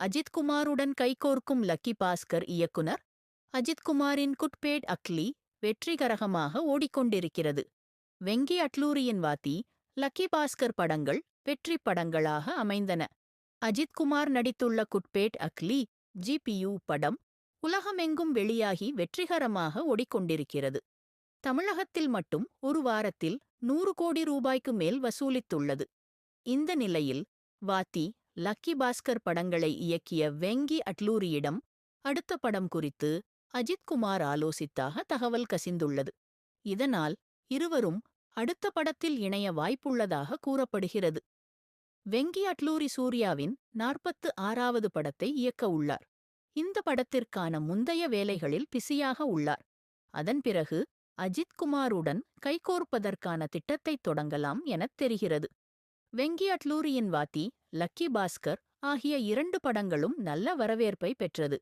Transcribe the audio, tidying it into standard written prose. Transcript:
Ajith குமாருடன் கைகோர்க்கும் lucky Bhaskar இயக்குனர். அஜித் குமாரின் good bad ugly வெற்றிகரமாக ஓடிக்கொண்டிருக்கிறது. வெங்கி அட்லூரியின் வாத்தி, லக்கி பாஸ்கர் படங்கள் வெற்றி படங்களாக அமைந்தன. அஜித் குமார் நடித்துள்ள குட்பேட் அக்லி GPU படம் உலகமெங்கும் வெளியாகி வெற்றிகரமாக ஓடிக்கொண்டிருக்கிறது. தமிழகத்தில் மட்டும் ஒரு வாரத்தில் 100 கோடி ரூபாய்க்கு மேல் வசூலித்துள்ளது. இந்த நிலையில் வாத்தி, லக்கி பாஸ்கர் படங்களை இயக்கிய வெங்கி அட்லூரியிடம் அடுத்த படம் குறித்து அஜித் குமார் ஆலோசித்தாக தகவல் கசிந்துள்ளது. இதனால் இருவரும் அடுத்த படத்தில் இணைய வாய்ப்புள்ளதாக கூறப்படுகிறது. வெங்கி அட்லூரி சூர்யாவின் 46வது படத்தை இயக்க உள்ளார். இந்த படத்திற்கான முந்தைய வேலைகளில் பிஸியாக உள்ளார். அதன் பிறகு அஜித் குமாருடன் கைகோர்ப்பதற்கான திட்டத்தை தொடங்கலாம் எனத் தெரிகிறது. வெங்கி அட்லூரியின் வாத்தி, லக்கி பாஸ்கர் ஆகிய 2 படங்களும் நல்ல வரவேற்பை பெற்றது.